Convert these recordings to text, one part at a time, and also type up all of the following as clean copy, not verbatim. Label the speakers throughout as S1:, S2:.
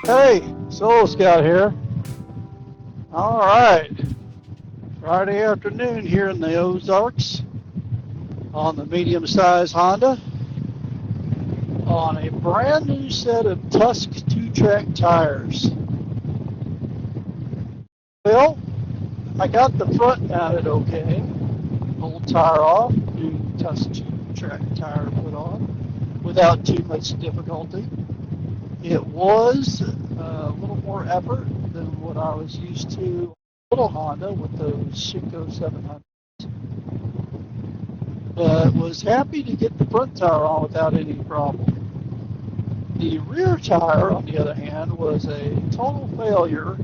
S1: Hey, Soul Scout here. All right, Friday afternoon here in the Ozarks on the medium-sized Honda on a brand new set of Tusk 2-track tires. Well, I got the front mounted okay. Old tire off, new Tusk 2-track tire put on without too much difficulty. It was a little more effort than what I was used to. Little Honda with those Shinko 700s. But was happy to get the front tire on without any problem. The rear tire, on the other hand, was a total failure.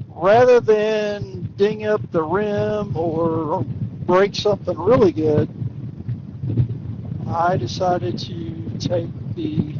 S1: Rather than ding up the rim or break something really good, I decided to take the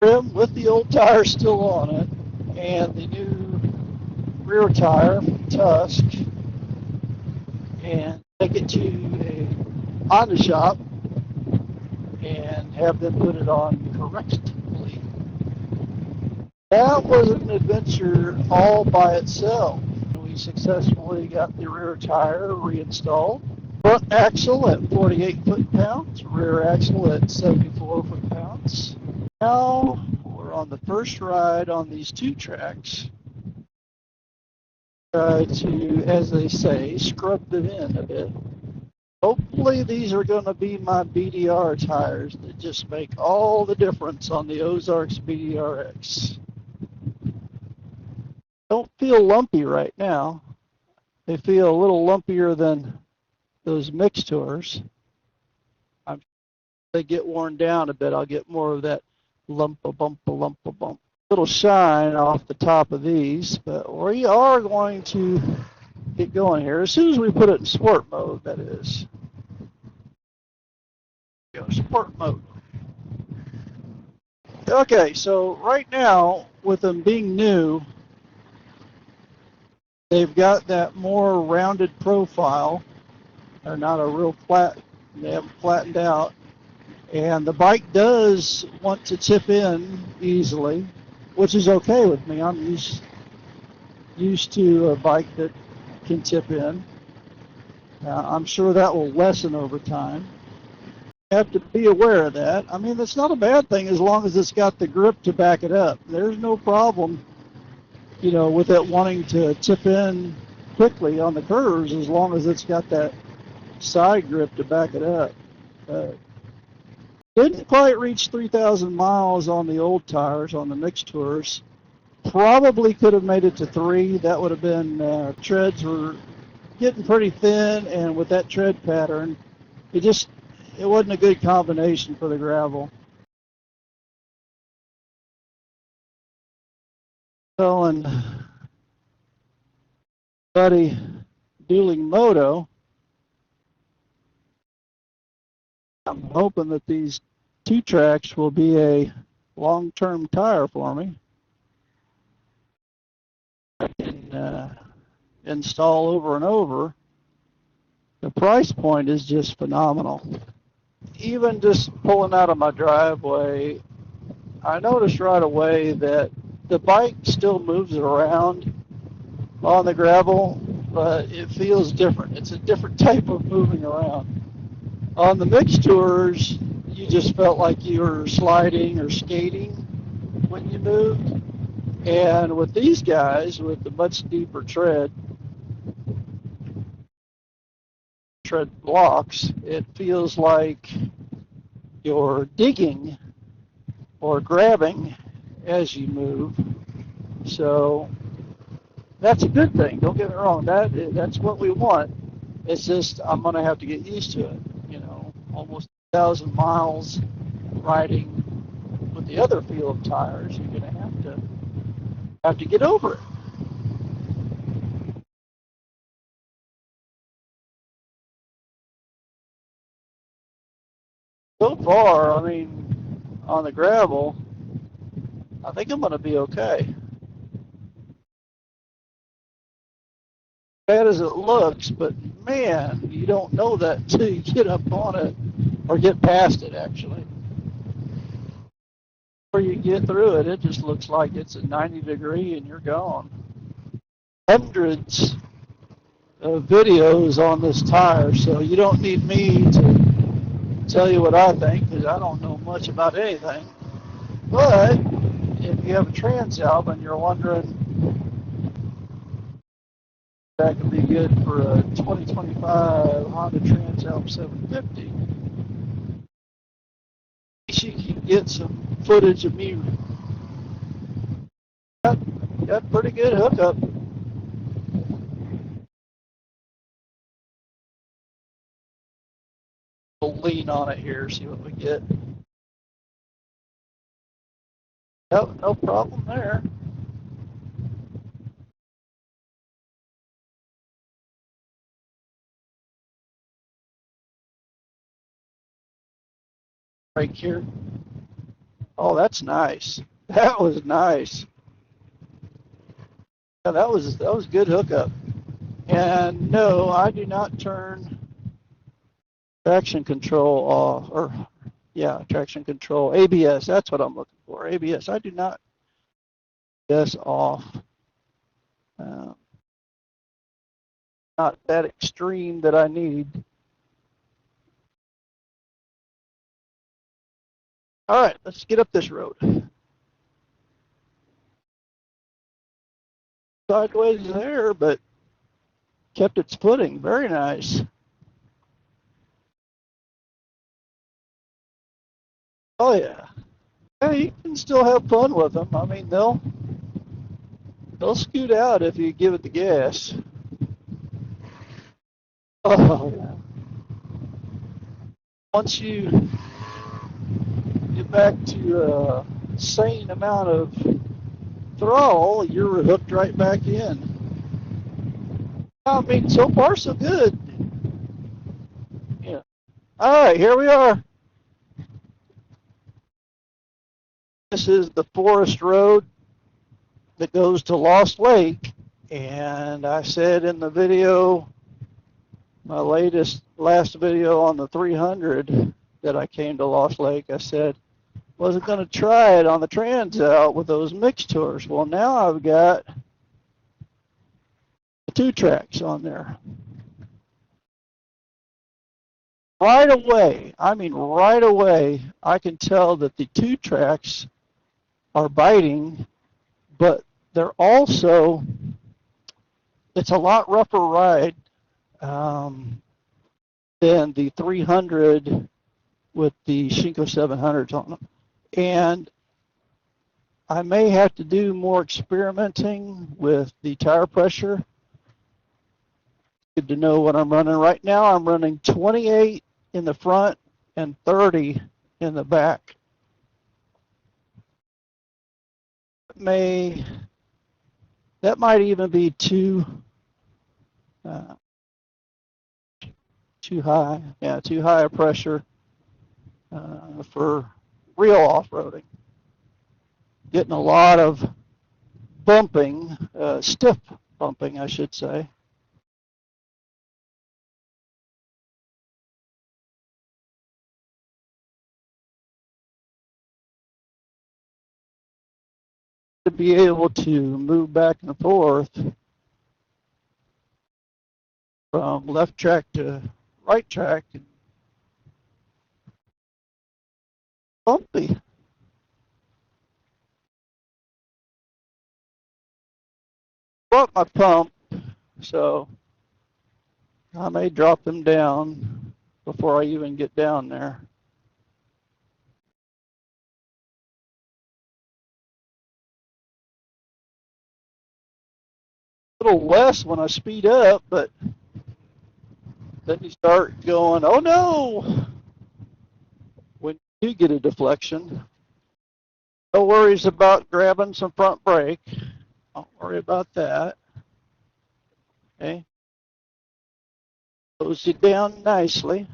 S1: rim with the old tire still on it and the new rear tire from Tusk and take it to a Honda shop and have them put it on correctly. That was an adventure all by itself. We successfully got the rear tire reinstalled. Front axle at 48 foot-pounds, rear axle at 74 foot-pounds. Now we're on the first ride on these 2 tracks. Try to, as they say, scrub them in a bit. Hopefully these are going to be my BDR tires that just make all the difference on the Ozarks BDRX. Don't feel lumpy right now. They feel a little lumpier than those Mixtours. I'm sure they get worn down a bit. I'll get more of that lump-a-bump. Little shine off the top of these, but we are going to get going here as soon as we put it in sport mode, that is. Go sport mode. Okay, so right now, with them being new, they've got that more rounded profile. They're not a real flat, they haven't flattened out. And the bike does want to tip in easily, which is okay with me. I'm used to a bike that can tip in. I'm sure that will lessen over time. You have to be aware of that. I mean, that's not a bad thing as long as it's got the grip to back it up. There's no problem, you know, with it wanting to tip in quickly on the curves as long as it's got that side grip to back it up. Didn't quite reach 3,000 miles on the old tires, on the Mixtours. Probably could have made it to 3. That would have been, treads were getting pretty thin, and with that tread pattern, it wasn't a good combination for the gravel. Telling buddy Dueling Moto, I'm hoping that these 2 tracks will be a long-term tire for me. I can install over and over. The price point is just phenomenal. Even just pulling out of my driveway, I noticed right away that the bike still moves around on the gravel, but it feels different. It's a different type of moving around. On the Mixtours, you just felt like you were sliding or skating when you moved. And with these guys, with the much deeper tread blocks, it feels like you're digging or grabbing as you move. So that's a good thing. Don't get me wrong. That's what we want. It's just I'm going to have to get used to it. You know, almost 1,000 miles riding with the other field of tires. You're going to have to get over it. So far, I mean, on the gravel, I think I'm going to be okay. Bad as it looks, but man, you don't know that until you get up on it or get past it, actually. Before you get through it, it just looks like it's a 90 degree and you're gone. Hundreds of videos on this tire, so you don't need me to tell you what I think because I don't know much about anything. But if you have a Transalp and you're wondering that could be good for a 2025 Honda Transalp 750, you can get some footage of me. Got pretty good hookup. We'll lean on it here, see what we get. Yep, no problem there. Right here. Oh, that's nice. That was nice. Yeah, that was good hookup. And no, I do not turn traction control off, or yeah, traction control, ABS. That's what I'm looking for. ABS. I do not ABS off. Uh, Not that extreme that I need. All right, let's get up this road. Sideways there, but kept its footing. Very nice. Oh yeah. Yeah, you can still have fun with them. I mean, they'll scoot out if you give it the gas. Oh yeah. Once you get back to a sane amount of throttle, you're hooked right back in. I mean, so far so good. Yeah. All right, here we are. This is the forest road that goes to Lost Lake. And I said in the video, my last video on the 300 that I came to Lost Lake, I said, wasn't going to try it on the Transalp with those Mixtours. Well, now I've got the 2-tracks on there. Right away, I mean right away, I can tell that the 2-tracks are biting, but they're also, it's a lot rougher ride than the 300 with the Shinko 700s on them. And I may have to do more experimenting with the tire pressure. Good to know what I'm running. Right now I'm running 28 in the front and 30 in the back. That might even be too high. Yeah, too high a pressure for real off-roading. Getting a lot of bumping, stiff bumping, I should say. To be able to move back and forth from left track to right track, and bumpy. Brought my pump, so I may drop them down before I even get down there. A little less when I speed up, but then you start going, oh no, when you get a deflection. No worries about grabbing some front brake. Don't worry about that. Okay. Slows you down nicely.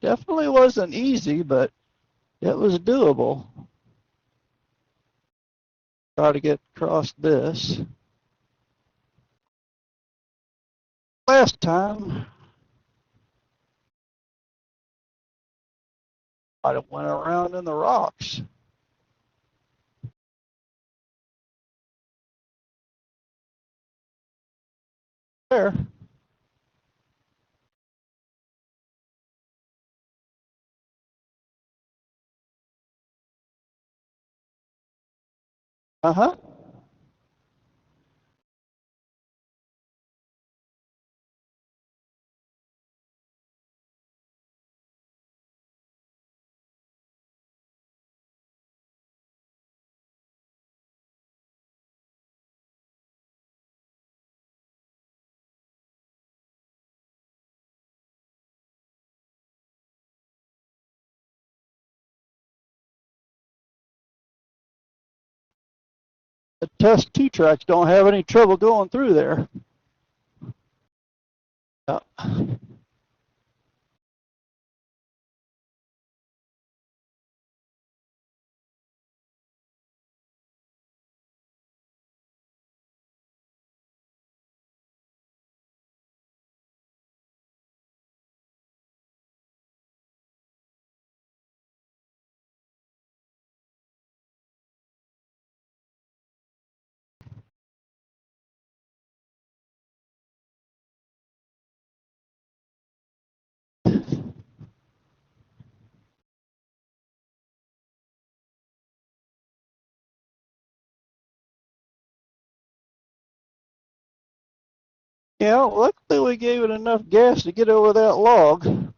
S1: Definitely wasn't easy, but it was doable. Try to get across this. Last time, I went around in the rocks. There. Uh-huh. The Tusk T-tracks don't have any trouble going through there. Yeah. Yeah, luckily we gave it enough gas to get over that log.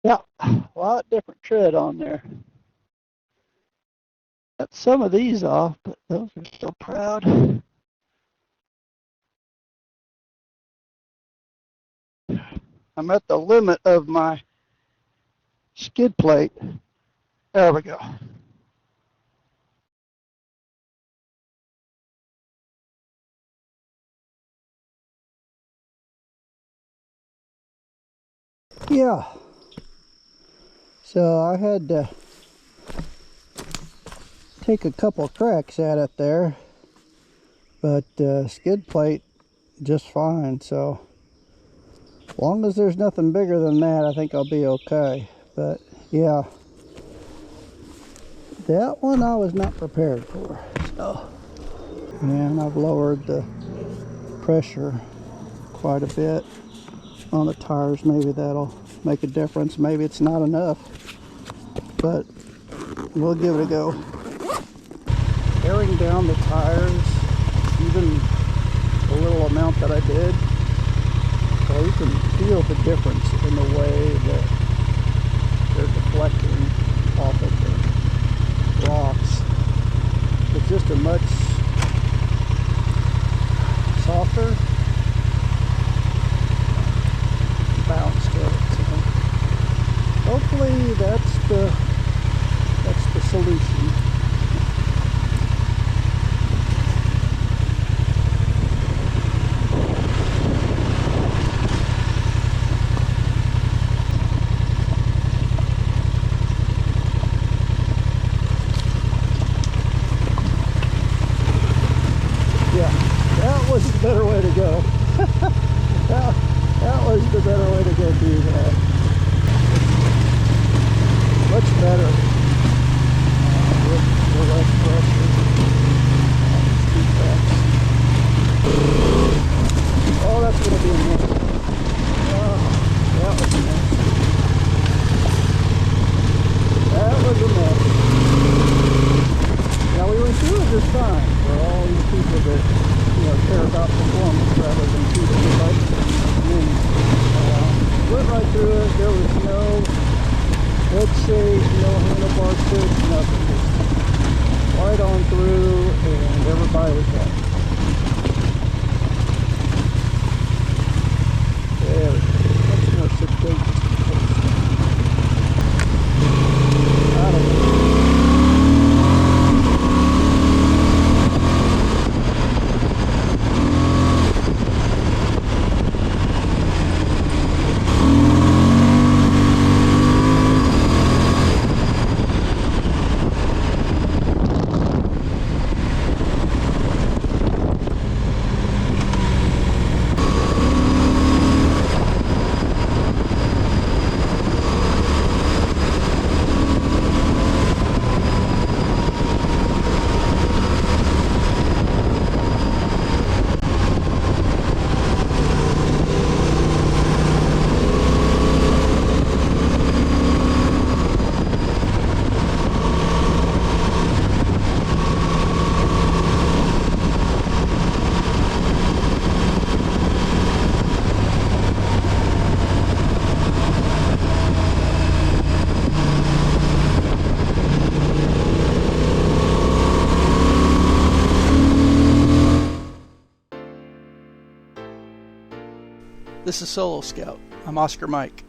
S1: Yeah, a lot different tread on there. Got some of these off, but those are still proud. I'm at the limit of my skid plate. There we go. Yeah, so I had to take a couple cracks at it there, but skid plate just fine. So as long as there's nothing bigger than that, I think I'll be okay. But yeah, that one I was not prepared for. So, and I've lowered the pressure quite a bit on the tires. Maybe that'll make a difference. Maybe it's not enough, but we'll give it a go. Airing down the tires, even the little amount that I did, so you can feel the difference in the way that they're deflecting off of the rocks. It's just a much softer bounce to it. So hopefully that's the solution. Better way to go. that was the better way to go do that. Much better with the less pressure. Oh, that's going to be a mess. Oh, that was a mess. That was a mess. Now we went through it just fine for all these people that care about performance rather than keeping the bike. Went right through it. There was no head shake, no handlebar switch, nothing. Just right on through, and everybody was happy. There we go. Much more situations. I don't know.
S2: This is Solo Scout. I'm Oscar Mike.